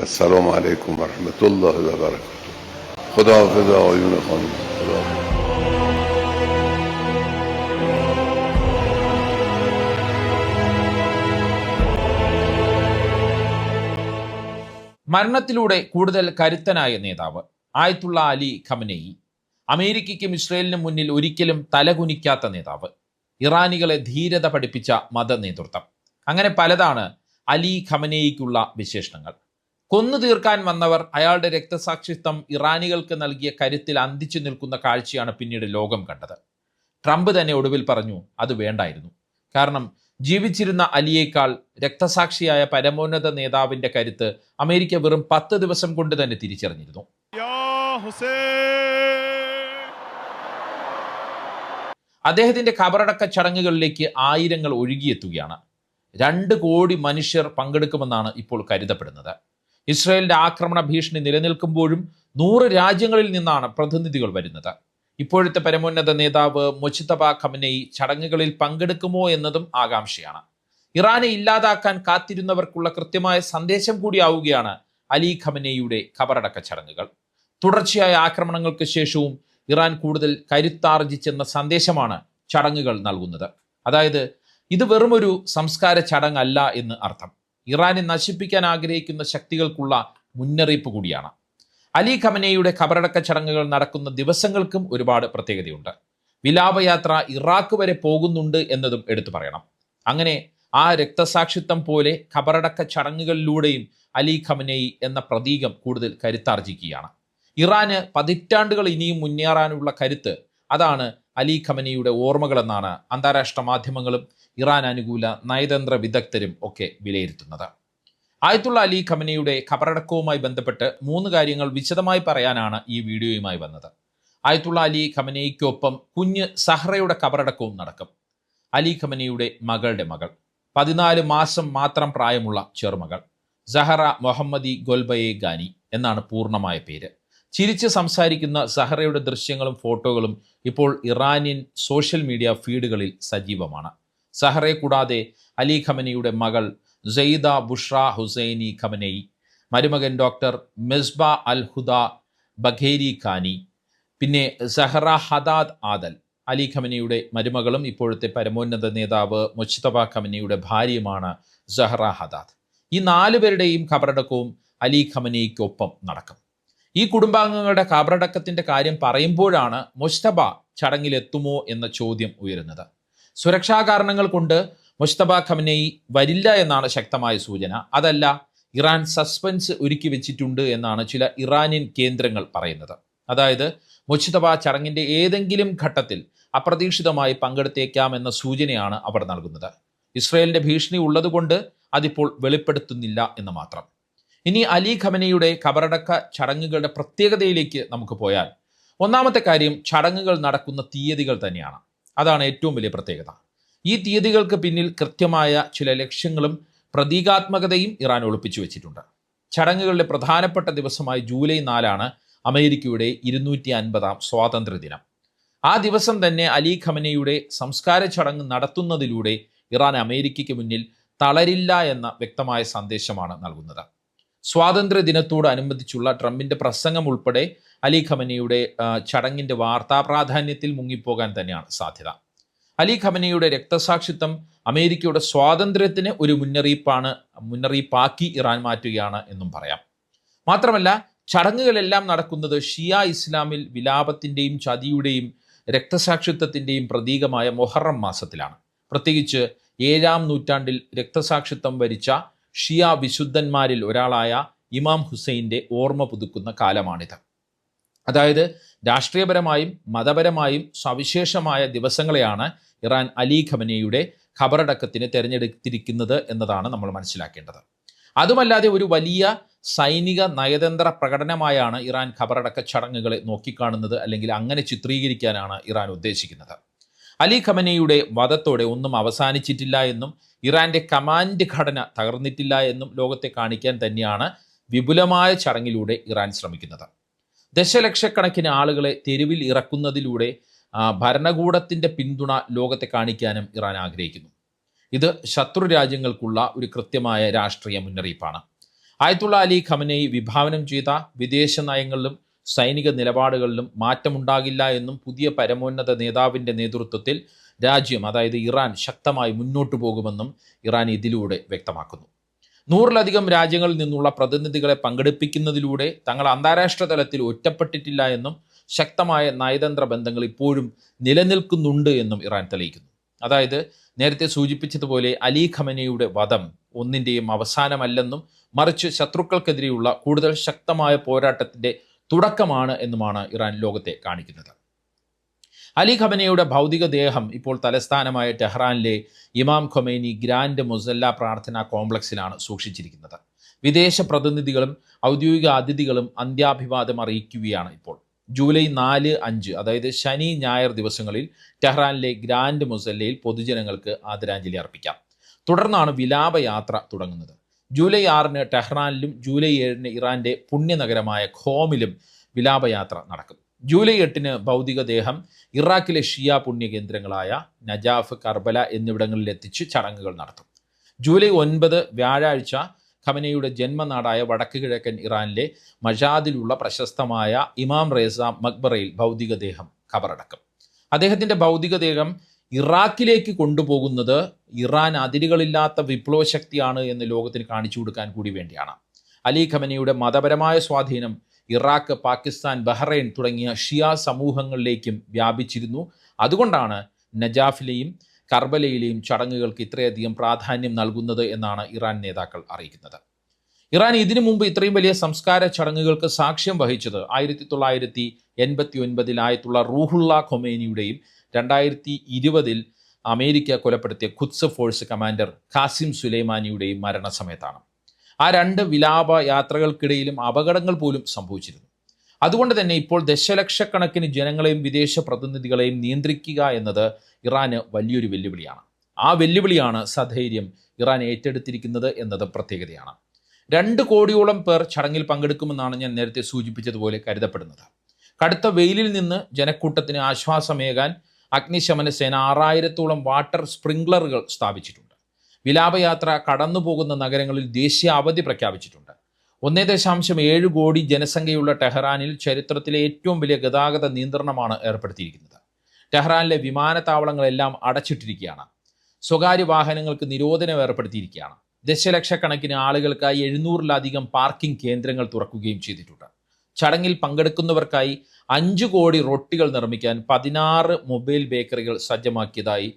السلام عليكم ورحمة الله وبركاته. خدا حافظ آقایون خانم. خدا حافظ. മരണത്തിലൂടെ കൂടുതൽ കരുത്തനായ നേതാവ് ആയത്തുള്ള അലി ഖമനേയി. അമേരിക്കയ്ക്കും ഇസ്രയേലിനും മുന്നിൽ ഒരിക്കലും തലകുനിക്കാത്ത നേതാവ്. ഇറാനികളെ ധീരത പഠിപ്പിച്ച മത നേതൃത്വം. അങ്ങനെ പലതാണ് അലി ഖമനേയിക്കുള്ള വിശേഷണങ്ങൾ. കൊന്നു തീർക്കാൻ വന്നവർ അയാളുടെ രക്തസാക്ഷിത്വം ഇറാനികൾക്ക് നൽകിയ കരുത്തിൽ അന്തിച്ചു നിൽക്കുന്ന കാഴ്ചയാണ് പിന്നീട് ലോകം കണ്ടത്. ട്രംപ് തന്നെ ഒടുവിൽ പറഞ്ഞു അത് വേണ്ടായിരുന്നു. കാരണം ജീവിച്ചിരുന്ന അലിയേക്കാൾ രക്തസാക്ഷിയായ പരമോന്നത നേതാവിന്റെ കരുത്ത് അമേരിക്ക വെറും 10 ദിവസം കൊണ്ട് തന്നെ തിരിച്ചറിഞ്ഞിരുന്നു. അദ്ദേഹത്തിന്റെ ഖബറടക്ക ചടങ്ങുകളിലേക്ക് ആയിരങ്ങൾ ഒഴുകിയെത്തുകയാണ്. 2 കോടി മനുഷ്യർ പങ്കെടുക്കുമെന്നാണ് ഇപ്പോൾ കരുതപ്പെടുന്നത്. ഇസ്രായേലിന്റെ ആക്രമണ ഭീഷണി നിലനിൽക്കുമ്പോഴും 100 രാജ്യങ്ങളിൽ നിന്നാണ് പ്രതിനിധികൾ വരുന്നത്. ഇപ്പോഴത്തെ പരമോന്നത നേതാവ് മുജ്തബ ഖമനേയി ചടങ്ങുകളിൽ പങ്കെടുക്കുമോ എന്നതും ആകാംക്ഷയാണ്. ഇറാനെ ഇല്ലാതാക്കാൻ കാത്തിരുന്നവർക്കുള്ള കൃത്യമായ സന്ദേശം കൂടിയാവുകയാണ് അലി ഖമനേയിയുടെ ഖബറടക്ക ചടങ്ങുകൾ. തുടർച്ചയായ ആക്രമണങ്ങൾക്ക് ശേഷവും ഇറാൻ കൂടുതൽ കരുത്താർജിച്ചെന്ന സന്ദേശമാണ് ചടങ്ങുകൾ നൽകുന്നത്. അതായത് ഇത് വെറുമൊരു സംസ്കാര ചടങ്ങല്ല എന്ന് അർത്ഥം. ഇറാനെ നശിപ്പിക്കാൻ ആഗ്രഹിക്കുന്ന ശക്തികൾക്കുള്ള മുന്നറിയിപ്പ് കൂടിയാണ്. അലി ഖമനേയിയുടെ ഖബറടക്ക ചടങ്ങുകൾ നടക്കുന്ന ദിവസങ്ങൾക്കും ഒരുപാട് പ്രത്യേകതയുണ്ട്. വിലാപയാത്ര ഇറാഖ് വരെ പോകുന്നുണ്ട് എന്നതും എടുത്തു പറയണം. അങ്ങനെ ആ രക്തസാക്ഷിത്വം പോലെ ഖബറടക്ക ചടങ്ങുകളിലൂടെയും അലി ഖമനേയി എന്ന പ്രതീകം കൂടുതൽ കരുത്താർജിക്കുകയാണ്. ഇറാന് പതിറ്റാണ്ടുകൾ ഇനിയും മുന്നേറാനുള്ള കരുത്ത്, അതാണ് അലി ഖമനേയിയുടെ ഓർമ്മകളെന്നാണ് അന്താരാഷ്ട്ര മാധ്യമങ്ങളും ഇറാൻ അനുകൂല നയതന്ത്ര വിദഗ്ധരും ഒക്കെ വിലയിരുത്തുന്നത്. ആയത്തുള്ള അലി ഖമനേയിയുടെ ഖബറടക്കവുമായി ബന്ധപ്പെട്ട് 3 കാര്യങ്ങൾ വിശദമായി പറയാനാണ് ഈ വീഡിയോയുമായി വന്നത്. ആയത്തുള്ള അലി ഖമനേയിക്കൊപ്പം കുഞ്ഞ് സഹ്റയുടെ ഖബറടക്കവും നടക്കും. അലി ഖമനേയിയുടെ മകളുടെ മകൾ, 14 മാസം മാത്രം പ്രായമുള്ള ചെറുമകൾ സഹറ മൊഹമ്മദി ഗൊൽബയെ ഗാനി എന്നാണ് പൂർണ്ണമായ പേര്. ചിരിച്ച് സംസാരിക്കുന്ന സഹറയുടെ ദൃശ്യങ്ങളും ഫോട്ടോകളും ഇപ്പോൾ ഇറാനിയൻ സോഷ്യൽ മീഡിയ ഫീഡുകളിൽ സജീവമാണ്. സഹറയെ കൂടാതെ അലി ഖമനേയിയുടെ മകൾ സെയ്ദ ബുഷ്ര ഹുസൈനി ഖമനേയി, മരുമകൻ ഡോക്ടർ മിസ്ബ അൽ ഹുദ ബഘേരി ഖാനി, പിന്നെ സഹറ ഹദാദ് ആദൽ, അലി ഖമനേയിയുടെ മരുമകളും ഇപ്പോഴത്തെ പരമോന്നത നേതാവ് മുജ്തബ ഖമനേയിയുടെ ഭാര്യയുമാണ് സഹറ ഹദാദ്. ഈ 4 പേരുടെയും ഖബറടക്കവും അലി ഖമനേയിക്കൊപ്പം നടക്കും. ഈ കുടുംബാംഗങ്ങളുടെ ഖബറടക്കത്തിന്റെ കാര്യം പറയുമ്പോഴാണ് മുജ്തബ ചടങ്ങിലെത്തുമോ എന്ന ചോദ്യം ഉയരുന്നത്. സുരക്ഷാ കാരണങ്ങൾ കൊണ്ട് മുജ്തബ ഖമനേയി വരില്ല എന്നാണ് ശക്തമായ സൂചന. അതല്ല, ഇറാൻ സസ്പെൻസ് ഒരുക്കി വെച്ചിട്ടുണ്ട് എന്നാണ് ചില ഇറാനിയൻ കേന്ദ്രങ്ങൾ പറയുന്നത്. അതായത് മുജ്തബ ചടങ്ങിന്റെ ഏതെങ്കിലും ഘട്ടത്തിൽ അപ്രതീക്ഷിതമായി പങ്കെടുത്തേക്കാം എന്ന സൂചനയാണ് അവർ നൽകുന്നത്. ഇസ്രയേലിന്റെ ഭീഷണി ഉള്ളതുകൊണ്ട് അതിപ്പോൾ വെളിപ്പെടുത്തുന്നില്ല എന്ന് മാത്രം. ഇനി അലി ഖമനേയിയുടെ ഖബറടക്ക ചടങ്ങുകളുടെ പ്രത്യേകതയിലേക്ക് നമുക്ക് പോയാൽ, ഒന്നാമത്തെ കാര്യം ചടങ്ങുകൾ നടക്കുന്ന തീയതികൾ തന്നെയാണ്. അതാണ് ഏറ്റവും വലിയ പ്രത്യേകത. ഈ തീയതികൾക്ക് പിന്നിൽ കൃത്യമായ ചില ലക്ഷ്യങ്ങളും പ്രതീകാത്മകതയും ഇറാൻ ഒളിപ്പിച്ചു വെച്ചിട്ടുണ്ട്. ചടങ്ങുകളുടെ പ്രധാനപ്പെട്ട ദിവസമായി ജൂലൈ 4 അമേരിക്കയുടെ 250ാം സ്വാതന്ത്ര്യദിനം. ആ ദിവസം തന്നെ അലി ഖമനേയിയുടെ സംസ്കാര ചടങ്ങ് നടത്തുന്നതിലൂടെ ഇറാൻ അമേരിക്കയ്ക്ക് മുന്നിൽ തളരില്ല എന്ന വ്യക്തമായ സന്ദേശമാണ് നൽകുന്നത്. സ്വാതന്ത്ര്യ ദിനത്തോടനുബന്ധിച്ചുള്ള ട്രംപിന്റെ പ്രസംഗം ഉൾപ്പെടെ അലി ഖമനേയിയുടെ ചടങ്ങിന്റെ വാർത്താ പ്രാധാന്യത്തിൽ മുങ്ങിപ്പോകാൻ തന്നെയാണ് സാധ്യത. അലി ഖമനേയിയുടെ രക്തസാക്ഷിത്വം അമേരിക്കയുടെ സ്വാതന്ത്ര്യത്തിന് ഒരു മുന്നറിയിപ്പാക്കി ഇറാൻ മാറ്റുകയാണ് എന്നും പറയാം. മാത്രമല്ല, ചടങ്ങുകളെല്ലാം നടക്കുന്നത് ഷിയ ഇസ്ലാമിൽ വിലാപത്തിന്റെയും ചതിയുടെയും രക്തസാക്ഷിത്വത്തിന്റെയും പ്രതീകമായ മൊഹറം മാസത്തിലാണ്. പ്രത്യേകിച്ച് 7ാം നൂറ്റാണ്ടിൽ രക്തസാക്ഷിത്വം വരിച്ച ഷിയ വിശുദ്ധന്മാരിൽ ഒരാളായ ഇമാം ഹുസൈൻ്റെ ഓർമ്മ പുതുക്കുന്ന കാലമാണിത്. അതായത് രാഷ്ട്രീയപരമായും മതപരമായും സവിശേഷമായ ദിവസങ്ങളെയാണ് ഇറാൻ അലി ഖമനേയിയുടെ ഖബറടക്കത്തിന് തിരഞ്ഞെടുത്തിരിക്കുന്നത് എന്നതാണ് നമ്മൾ മനസ്സിലാക്കേണ്ടത്. അതുമല്ലാതെ ഒരു വലിയ സൈനിക നയതന്ത്ര പ്രകടനമായാണ് ഇറാൻ ഖബറടക്ക ചടങ്ങുകളെ നോക്കിക്കാണുന്നത്, അല്ലെങ്കിൽ അങ്ങനെ ചിത്രീകരിക്കാനാണ് ഇറാൻ ഉദ്ദേശിക്കുന്നത്. അലി ഖമനേയിയുടെ വധത്തോടെ ഒന്നും അവസാനിച്ചിട്ടില്ല എന്നും ഇറാന്റെ കമാൻഡ് ഘടന തകർന്നിട്ടില്ല എന്നും ലോകത്തെ കാണിക്കാൻ തന്നെയാണ് വിപുലമായ ചടങ്ങിലൂടെ ഇറാൻ ശ്രമിക്കുന്നത്. ദശലക്ഷക്കണക്കിന് ആളുകളെ തെരുവിൽ ഇറക്കുന്നതിലൂടെ ഭരണകൂടത്തിന്റെ പിന്തുണ ലോകത്തെ കാണിക്കാനും ഇറാൻ ആഗ്രഹിക്കുന്നു. ഇത് ശത്രു രാജ്യങ്ങൾക്കുള്ള ഒരു കൃത്യമായ രാഷ്ട്രീയ മുന്നറിയിപ്പാണ്. ആയത്തുള്ള അലി ഖമനേയി വിഭാവനം ചെയ്ത വിദേശ നയങ്ങളിലും സൈനിക നിലപാടുകളിലും മാറ്റമുണ്ടാകില്ല എന്നും പുതിയ പരമോന്നത നേതാവിൻ്റെ നേതൃത്വത്തിൽ രാജ്യം, അതായത് ഇറാൻ, ശക്തമായി മുന്നോട്ടു പോകുമെന്നും ഇറാൻ ഇതിലൂടെ വ്യക്തമാക്കുന്നു. 100-ലധികം രാജ്യങ്ങളിൽ നിന്നുള്ള പ്രതിനിധികളെ പങ്കെടുപ്പിക്കുന്നതിലൂടെ തങ്ങൾ അന്താരാഷ്ട്ര തലത്തിൽ ഒറ്റപ്പെട്ടിട്ടില്ല എന്നും ശക്തമായ നയതന്ത്ര ബന്ധങ്ങൾ ഇപ്പോഴും നിലനിൽക്കുന്നുണ്ട് എന്നും ഇറാൻ തെളിയിക്കുന്നു. അതായത് നേരത്തെ സൂചിപ്പിച്ചതുപോലെ അലി ഖമനേയുടെ വധം ഒന്നിൻ്റെയും അവസാനമല്ലെന്നും മറിച്ച് ശത്രുക്കൾക്കെതിരെയുള്ള കൂടുതൽ ശക്തമായ പോരാട്ടത്തിൻ്റെ തുടക്കമാണ് എന്നുമാണ് ഇറാൻ ലോകത്തെ കാണിക്കുന്നത്. അലി ഖമനേയുടെ ഭൗതികദേഹം ഇപ്പോൾ തലസ്ഥാനമായ ടെഹ്റാനിലെ ഇമാം ഖൊമൈനി ഗ്രാൻഡ് മുസല്ല പ്രാർത്ഥനാ കോംപ്ലക്സിലാണ് സൂക്ഷിച്ചിരിക്കുന്നത്. വിദേശ പ്രതിനിധികളും ഔദ്യോഗിക അതിഥികളും അന്ത്യാഭിവാദം അറിയിക്കുകയാണ് ഇപ്പോൾ. ജൂലൈ 4, 5 അതായത് ശനി, ഞായർ ദിവസങ്ങളിൽ ടെഹ്റാനിലെ ഗ്രാൻഡ് മുസല്ലയിൽ പൊതുജനങ്ങൾക്ക് ആദരാഞ്ജലി അർപ്പിക്കാം. തുടർന്നാണ് വിലാപയാത്ര തുടങ്ങുന്നത്. ജൂലൈ 6 ടെഹ്റാനിലും ജൂലൈ 7 ഇറാന്റെ പുണ്യനഗരമായ ഖോമിലും വിലാപയാത്ര നടക്കും. ജൂലൈ 8 ഭൗതികദേഹം ഇറാഖിലെ ഷിയ പുണ്യകേന്ദ്രങ്ങളായ നജാഫ്, കർബല എന്നിവിടങ്ങളിൽ എത്തിച്ച് ചടങ്ങുകൾ നടത്തും. ജൂലൈ 9 വ്യാഴാഴ്ച ഖമനേയുടെ ജന്മനാടായ വടക്ക് കിഴക്കൻ ഇറാനിലെ മജാദിലുള്ള പ്രശസ്തമായ ഇമാം റേസ മക്ബറയിൽ ഭൗതികദേഹം ഖബറടക്കും. അദ്ദേഹത്തിൻ്റെ ഭൗതികദേഹം ഇറാഖിലേക്ക് കൊണ്ടുപോകുന്നത് ഇറാൻ അതിരുകളില്ലാത്ത വിപ്ലവ ശക്തിയാണ് എന്ന് ലോകത്തിന് കാണിച്ചു കൊടുക്കാൻ കൂടി വേണ്ടിയാണ്. അലി ഖമനേയുടെ മതപരമായ സ്വാധീനം ഇറാഖ്, പാകിസ്ഥാൻ, ബഹ്റൈൻ തുടങ്ങിയ ഷിയ സമൂഹങ്ങളിലേക്കും വ്യാപിച്ചിരുന്നു. അതുകൊണ്ടാണ് നജാഫിലെയും കർബലയിലെയും ചടങ്ങുകൾക്ക് ഇത്രയധികം പ്രാധാന്യം നൽകുന്നത് എന്നാണ് ഇറാൻ നേതാക്കൾ അറിയിക്കുന്നത്. ഇറാൻ ഇതിനു മുമ്പ് ഇത്രയും വലിയ സംസ്കാര ചടങ്ങുകൾക്ക് സാക്ഷ്യം വഹിച്ചത് 1989 ആയത്തുള്ള റൂഹുള്ള ഖൊമൈനിയുടെയും 2020 അമേരിക്ക കൊലപ്പെടുത്തിയ ഖുദ്സ് ഫോഴ്സ് കമാൻഡർ ഖാസിം സുലൈമാനിയുടെയും മരണസമയത്താണ്. ആ 2 വിലാപ യാത്രകൾക്കിടയിലും അപകടങ്ങൾ പോലും സംഭവിച്ചിരുന്നു. അതുകൊണ്ട് തന്നെ ഇപ്പോൾ ദശലക്ഷക്കണക്കിന് ജനങ്ങളെയും വിദേശ പ്രതിനിധികളെയും നിയന്ത്രിക്കുക എന്നത് ഇറാന് വലിയൊരു വെല്ലുവിളിയാണ്. ആ വെല്ലുവിളിയാണ് സധൈര്യം ഇറാൻ ഏറ്റെടുത്തിരിക്കുന്നത് എന്നത് പ്രത്യേകതയാണ്. 2 കോടിയോളം പേർ ചടങ്ങിൽ പങ്കെടുക്കുമെന്നാണ് ഞാൻ നേരത്തെ സൂചിപ്പിച്ചതുപോലെ കരുതപ്പെടുന്നത്. കടുത്ത വെയിലിൽ നിന്ന് ജനക്കൂട്ടത്തിന് ആശ്വാസമേകാൻ അഗ്നിശമന സേന 6000-ഓളം വാട്ടർ സ്പ്രിംഗ്ലറുകൾ സ്ഥാപിച്ചിട്ടുണ്ട്. വിലാപയാത്ര കടന്നുപോകുന്ന നഗരങ്ങളിൽ ദേശീയ അവധി പ്രഖ്യാപിച്ചിട്ടുണ്ട്. 1.7 കോടി ജനസംഖ്യയുള്ള ടെഹ്റാനിൽ ചരിത്രത്തിലെ ഏറ്റവും വലിയ ഗതാഗത നിയന്ത്രണമാണ് ഏർപ്പെടുത്തിയിരിക്കുന്നത്. ടെഹ്റാനിലെ വിമാനത്താവളങ്ങളെല്ലാം അടച്ചിട്ടിരിക്കുകയാണ്. സ്വകാര്യ വാഹനങ്ങൾക്ക് നിരോധനം ഏർപ്പെടുത്തിയിരിക്കുകയാണ്. ദശലക്ഷക്കണക്കിന് ആളുകൾക്കായി 700-ലധികം പാർക്കിംഗ് കേന്ദ്രങ്ങൾ തുറക്കുകയും ചെയ്തിട്ടുണ്ട്. ചടങ്ങിൽ പങ്കെടുക്കുന്നവർക്കായി 5 കോടി റൊട്ടികൾ നിർമ്മിക്കാൻ 16 മൊബൈൽ ബേക്കറികൾ സജ്ജമാക്കിയതായി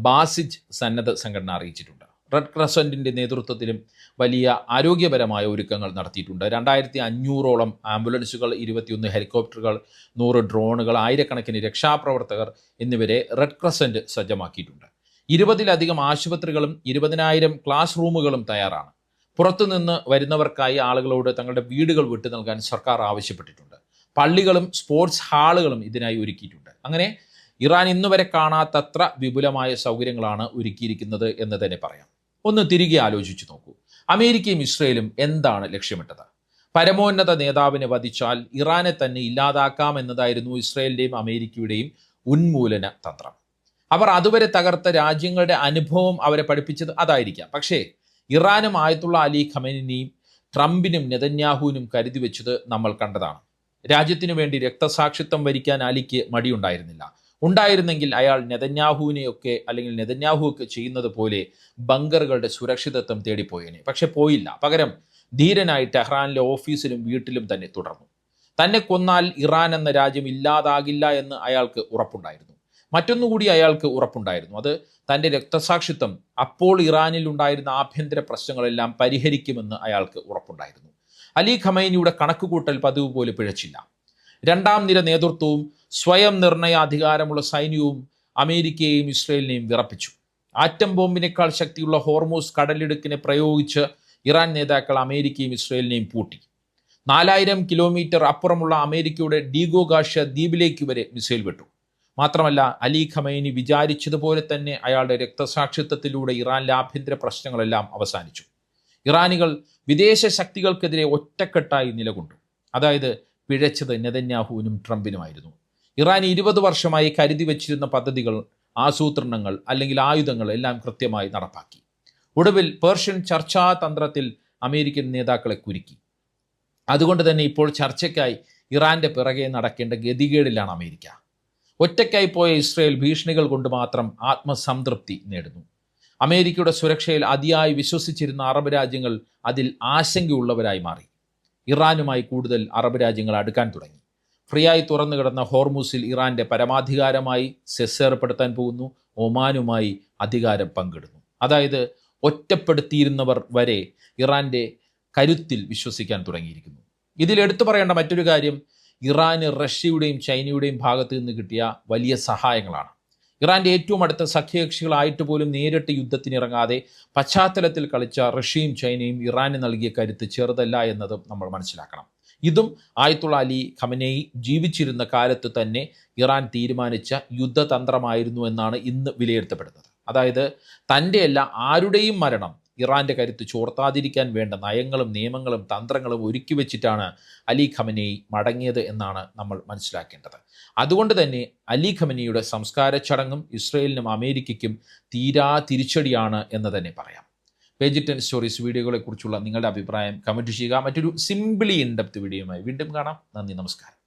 ബാസിജ് സന്നദ്ധ സംഘടന അറിയിച്ചിട്ടുണ്ട്. റെഡ് ക്രസൻറ്റിൻ്റെ നേതൃത്വത്തിലും വലിയ ആരോഗ്യപരമായ ഒരുക്കങ്ങൾ നടത്തിയിട്ടുണ്ട്. 2500-ഓളം ആംബുലൻസുകൾ, 21 ഹെലികോപ്റ്ററുകൾ, 100 ഡ്രോണുകൾ, ആയിരക്കണക്കിന് രക്ഷാപ്രവർത്തകർ എന്നിവരെ റെഡ് ക്രസൻറ്റ് സജ്ജമാക്കിയിട്ടുണ്ട്. 20-ലധികം ആശുപത്രികളും 20,000 ക്ലാസ് റൂമുകളും തയ്യാറാണ്. പുറത്തുനിന്ന് വരുന്നവർക്കായി ആളുകളോട് തങ്ങളുടെ വീടുകൾ വിട്ടു നൽകാൻ സർക്കാർ ആവശ്യപ്പെട്ടിട്ടുണ്ട്. പള്ളികളും സ്പോർട്സ് ഹാളുകളും ഇതിനായി ഒരുക്കിയിട്ടുണ്ട്. അങ്ങനെ ഇറാൻ ഇന്നുവരെ കാണാത്തത്ര വിപുലമായ സൗകര്യങ്ങളാണ് ഒരുക്കിയിരിക്കുന്നത് എന്ന് തന്നെ പറയാം. ഒന്ന് തിരികെ ആലോചിച്ചു നോക്കൂ. അമേരിക്കയും ഇസ്രയേലും എന്താണ് ലക്ഷ്യമിട്ടത്? പരമോന്നത നേതാവിനെ വധിച്ചാൽ ഇറാനെ തന്നെ ഇല്ലാതാക്കാം എന്നതായിരുന്നു ഇസ്രയേലിൻ്റെയും അമേരിക്കയുടെയും ഉന്മൂലന തന്ത്രം. അവർ അതുവരെ തകർത്ത രാജ്യങ്ങളുടെ അനുഭവം അവരെ പഠിപ്പിച്ചത് അതായിരിക്കാം. പക്ഷേ ഇറാനും ആയത്തുള്ള അലി ഖമനേനിയും ട്രംപിനും നെതന്യാഹുവിനും കരുതി വെച്ചത് നമ്മൾ കണ്ടതാണ്. രാജ്യത്തിനു വേണ്ടി രക്തസാക്ഷിത്വം വരിക്കാൻ അലിക്ക് മടിയുണ്ടായിരുന്നില്ല. ഉണ്ടായിരുന്നെങ്കിൽ അയാൾ നെതന്യാഹുവിനെയൊക്കെ അല്ലെങ്കിൽ നെതന്യാഹുവൊക്കെ ചെയ്യുന്നത് പോലെ ബങ്കറുകളുടെ സുരക്ഷിതത്വം തേടിപ്പോയേനെ. പക്ഷെ പോയില്ല. പകരം ധീരനായി ടെഹ്റാനിലെ ഓഫീസിലും വീട്ടിലും തന്നെ തുടർന്നു. തന്നെ കൊന്നാൽ ഇറാൻ എന്ന രാജ്യം ഇല്ലാതാകില്ല എന്ന് അയാൾക്ക് ഉറപ്പുണ്ടായിരുന്നു. മറ്റൊന്നുകൂടി അയാൾക്ക് ഉറപ്പുണ്ടായിരുന്നു. അത് തൻ്റെ രക്തസാക്ഷിത്വം അപ്പോൾ ഇറാനിൽ ഉണ്ടായിരുന്ന ആഭ്യന്തര പ്രശ്നങ്ങളെല്ലാം പരിഹരിക്കുമെന്ന് അയാൾക്ക് ഉറപ്പുണ്ടായിരുന്നു. അലി ഖമൈനിയുടെ കണക്കുകൂട്ടൽ പതിവ് പോലെ പിഴച്ചില്ല. 2ാം നിര നേതൃത്വവും സ്വയം നിർണയാധികാരമുള്ള സൈന്യവും അമേരിക്കയെയും ഇസ്രയേലിനെയും വിറപ്പിച്ചു. ആറ്റം ബോംബിനേക്കാൾ ശക്തിയുള്ള ഹോർമൂസ് കടലിടുക്കിനെ പ്രയോഗിച്ച് ഇറാൻ നേതാക്കൾ അമേരിക്കയും ഇസ്രയേലിനെയും പൂട്ടി. 4000 കിലോമീറ്റർ അപ്പുറമുള്ള അമേരിക്കയുടെ ഡീഗോഗാഷ്യ ദ്വീപിലേക്ക് വരെ മിസൈൽ വിട്ടു. മാത്രമല്ല അലി ഖമൈനി വിചാരിച്ചതുപോലെ തന്നെ അയാളുടെ രക്തസാക്ഷിത്വത്തിലൂടെ ഇറാനിലെ ആഭ്യന്തര പ്രശ്നങ്ങളെല്ലാം അവസാനിച്ചു. ഇറാനികൾ വിദേശ ശക്തികൾക്കെതിരെ ഒറ്റക്കെട്ടായി നിലകൊണ്ടു. അതായത് പിഴച്ചത് നെതന്യാഹുവിനും ട്രംപിനുമായിരുന്നു. ഇറാൻ 20 വർഷമായി കരുതി വച്ചിരുന്ന പദ്ധതികൾ, ആസൂത്രണങ്ങൾ അല്ലെങ്കിൽ ആയുധങ്ങൾ എല്ലാം കൃത്യമായി നടപ്പാക്കി. ഒടുവിൽ പേർഷ്യൻ ചർച്ചാ തന്ത്രത്തിൽ അമേരിക്കൻ നേതാക്കളെ കുരുക്കി. അതുകൊണ്ട് തന്നെ ഇപ്പോൾ ചർച്ചയ്ക്കായി ഇറാൻ്റെ പിറകെ നടക്കേണ്ട ഗതികേടിലാണ് അമേരിക്ക. ഒറ്റയ്ക്കായി പോയ ഇസ്രയേൽ ഭീഷണികൾ കൊണ്ട് മാത്രം ആത്മസംതൃപ്തി നേടുന്നു. അമേരിക്കയുടെ സുരക്ഷയിൽ അതിയായി വിശ്വസിച്ചിരുന്ന അറബ് രാജ്യങ്ങൾ അതിൽ ആശങ്കയുള്ളവരായി മാറി. ഇറാനുമായി കൂടുതൽ അറബ് രാജ്യങ്ങൾ അടുക്കാൻ തുടങ്ങി. ഫ്രീയായി തുറന്നു കിടന്ന ഹോർമൂസിൽ ഇറാൻ്റെ പരമാധികാരമായി സെസ് ഏർപ്പെടുത്താൻ പോകുന്നു. ഒമാനുമായി അധികാരം പങ്കിടുന്നു. അതായത് ഒറ്റപ്പെടുത്തിയിരുന്നവർ വരെ ഇറാൻ്റെ കരുത്തിൽ വിശ്വസിക്കാൻ തുടങ്ങിയിരിക്കുന്നു. ഇതിൽ എടുത്തു പറയേണ്ട മറ്റൊരു കാര്യം ഇറാന് റഷ്യയുടെയും ചൈനയുടെയും ഭാഗത്ത് നിന്ന് കിട്ടിയ വലിയ സഹായങ്ങളാണ്. ഇറാൻ്റെ ഏറ്റവും അടുത്ത സഖ്യകക്ഷികളായിട്ട് പോലും നേരിട്ട് യുദ്ധത്തിനിറങ്ങാതെ പശ്ചാത്തലത്തിൽ കളിച്ച റഷ്യയും ചൈനയും ഇറാന് നൽകിയ കരുത്ത് ചെറുതല്ല എന്നതും നമ്മൾ മനസ്സിലാക്കണം. ഇതും ആയത്തുള്ള അലി ഖമനേയി ജീവിച്ചിരുന്ന കാലത്ത് തന്നെ ഇറാൻ തീരുമാനിച്ച യുദ്ധതന്ത്രമായിരുന്നു എന്നാണ് ഇന്ന് വിലയിരുത്തപ്പെടുന്നത്. അതായത് തൻ്റെയല്ല ആരുടെയും മരണം ഇറാൻ്റെ കരുത്ത് ചോർത്താതിരിക്കാൻ വേണ്ട നയങ്ങളും നിയമങ്ങളും തന്ത്രങ്ങളും ഒരുക്കി വെച്ചിട്ടാണ് അലി ഖമനേയി മടങ്ങിയത് എന്നാണ് നമ്മൾ മനസ്സിലാക്കേണ്ടത്. അതുകൊണ്ട് തന്നെ അലി ഖമനേയിയുടെ സംസ്കാര ചടങ്ങും ഇസ്രയേലിനും അമേരിക്കയ്ക്കും തീരാ തിരിച്ചടിയാണ് എന്ന് തന്നെ പറയാം. പേജ് 10 സ്റ്റോറീസ് വീഡിയോകളെക്കുറിച്ചുള്ള നിങ്ങളുടെ അഭിപ്രായം കമൻറ്റ് ചെയ്യുക. മറ്റൊരു സിംപിളി ഇൻ ഡെപ്ത് വീഡിയോയുമായി വീണ്ടും കാണാം. നന്ദി, നമസ്കാരം.